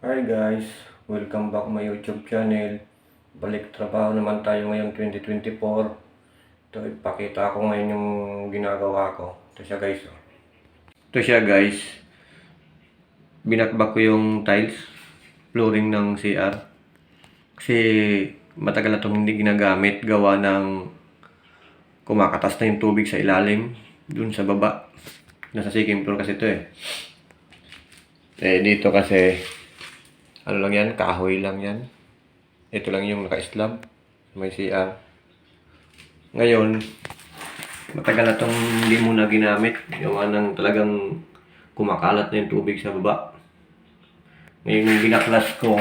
Hi guys, welcome back my YouTube channel. Balik trabaho naman tayo ngayon 2024. Ito, ipakita ko ngayon yung ginagawa ko. Ito siya guys. Oh. Ito siya guys. Binakbak ko yung tiles, flooring ng CR. Kasi matagal na itong hindi ginagamit. Gawa ng kumakatas na yung tubig sa ilalim. Dun sa baba. Nasa second floor kasi ito eh. Dito kasi ano lang yan, kahoy lang yan. Ito lang yung naka-slab. May CR. Ngayon, matagal na itong hindi muna ginamit. Gawa ng talagang kumakalat na yung tubig sa baba. Ngayon yung binaklas ko,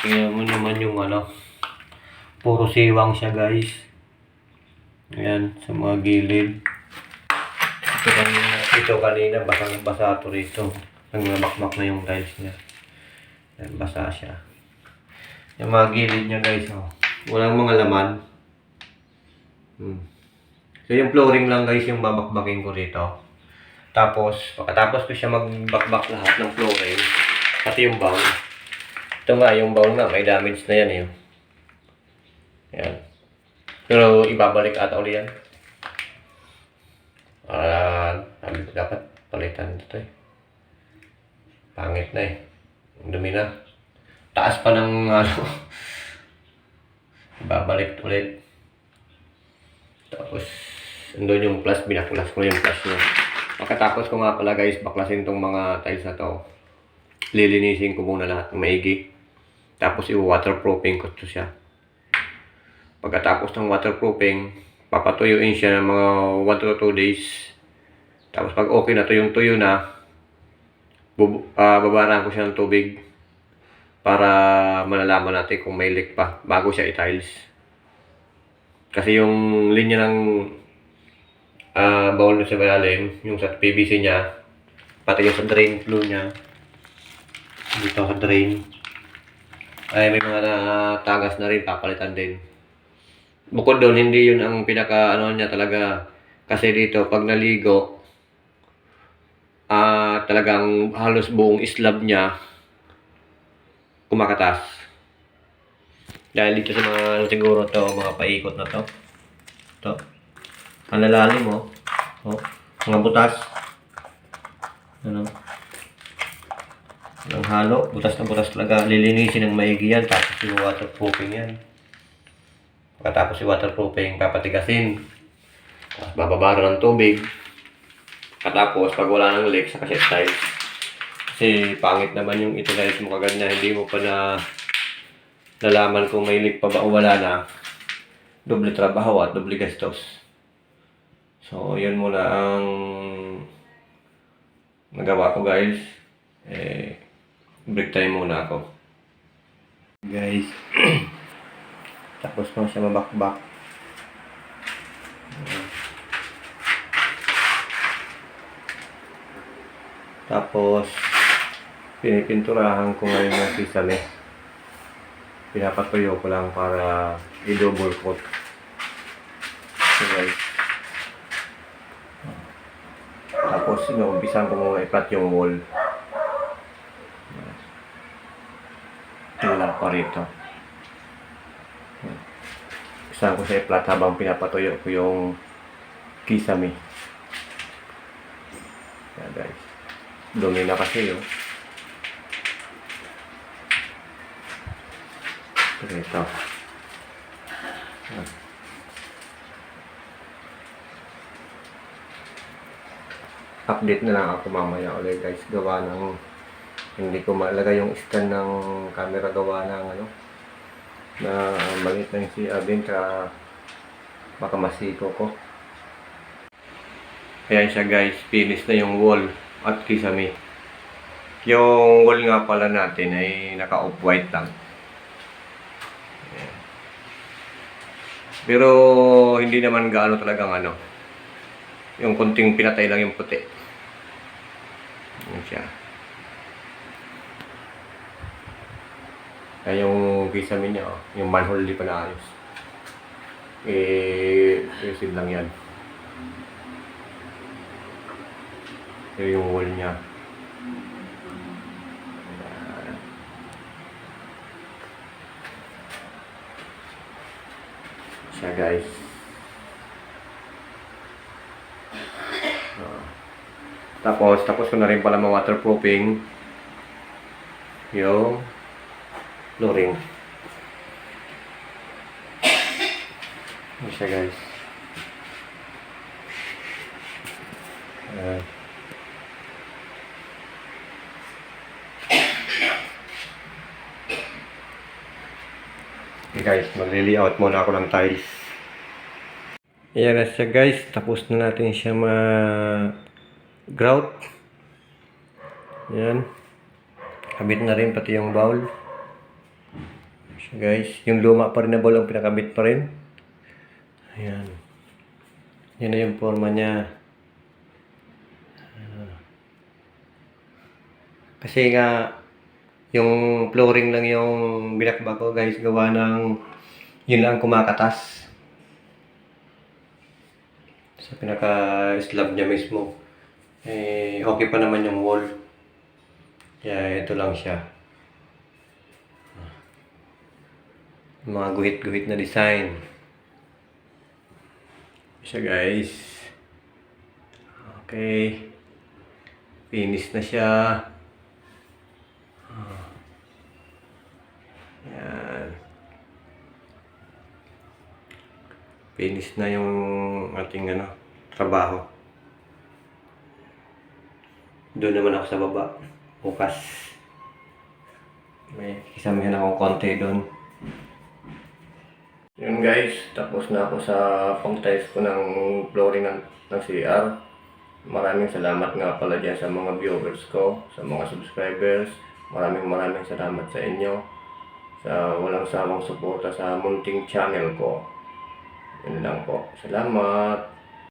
tingnan mo naman yung puro siwang siya guys. Ayan, sa mga gilid. Ito kanina, basang-basa ito rito. Ang nabakbak na yung tiles niya. Ayan, basa siya. Yung mga gilid niya guys, oh. Walang mga laman. So yung flooring lang guys yung babakbakin ko rito. Tapos, pagkatapos ko siya magbakbak lahat ng flooring, pati yung bowl. Ito nga, yung bowl nga, may damage na yan eh. Yan. Pero ibabalik ata ulit yan. Sabi ko dapat palitan ito eh. Pangit na eh. Dumi na. Taas pa ng babalik ulit. Tapos, andun yung plus, binaklas ko yung plus niya. Pagkatapos ko nga pala guys, baklasin tong mga tiles na to. Lilinisin ko muna lahat ng maigi. Tapos i-waterproofing ko to siya. Pagkatapos ng waterproofing, papatuyuin siya ng mga 1 to 2 days. Tapos pag okay na to yung tuyo na, babaraan ko siya ng tubig para malalaman natin kung may leak pa bago siya i-tiles. Kasi yung linya ng bowl na sa ilalim, yung sa PVC niya, pati yung sa drain flue niya, dito sa drain, ay may mga tagas na rin, papalitan din. Bukod doon, hindi yun ang pinaka niya talaga. Kasi dito, pag naligo, talagang halos buong slab niya kumakatas. Dahil dito sa mga siguro to, mga paikot na to. Ito. Ang lalalim oh. Mga butas. Ano? Ang halo. Butas na butas talaga. Lilinisin ng maigi yan. Tapos yung waterproofing yan. Pagkatapos yung waterproofing, papatigasin. Tapos bababara ng tubig. Katapos, pag wala nang leak, saka siya tiles. Kasi pangit naman yung itiles mo kagad na hindi mo pa na nalaman kung may leak pa ba o wala na. Doble trabaho at doble gastos. So, yun muna ang nagawa ko guys. Break time muna ako. Guys. Tapos ko siya mabakbak. Tapos, pinipinturahan ko ngayon ng sisali. Pinapatuyo ko lang para i-double coat. So guys. Tapos, inuumpisan ko muna i-flat yung wall. Tingnan pa rito. Umpisa ko sa i-flat habang pinapatuyo ko yung kisame. Yan guys. Dumi na kasi yun. Ito. Update na lang ako mamaya ulit guys. Gawa ng hindi ko malagay yung stand ng camera, gawa ng na maliit na yung CR din ka baka masiko ko. Ayan siya guys. Finish na yung wall at kisame. Yung wall nga pala natin ay naka off-white lang. Pero hindi naman gaano talagang yung kunting pinatay lang yung puti. Yan siya. Kaya yung kisame niya, yung manhole di pa naayos. Receive lang yan. Ito yung wall niya. Siya guys. Tapos ko na rin pala ma-waterproofing yung flooring. Yan siya guys. Okay guys, magli-layout muna ako ng tiles. Ayan na siya guys, tapos na natin siya grout. Ayan. Kabit na rin pati yung bowl. Siya guys, yung luma pa rin na bowl ang pinakabit pa rin. Ayan. Yan na yung forma niya. Kasi nga, yung flooring lang yung binakba ko guys, gawa ng yun lang kumakatas sa pinaka-slab niya mismo. Eh, okay pa naman yung wall. Kaya ito lang siya. Mga guhit-guhit na design. Siya guys. Okay. Finish na siya. Yan. Finish na yung ating trabaho. Doon naman ako sa baba. Bukas. May kisamihan akong konti doon. Yun guys, tapos na ako sa pang-tiles ko ng flooring ng CR. Maraming salamat nga pala dyan sa mga viewers ko, sa mga subscribers. Maraming salamat sa inyo sa walang sawang suporta sa munting channel ko. Yun lang po. Salamat!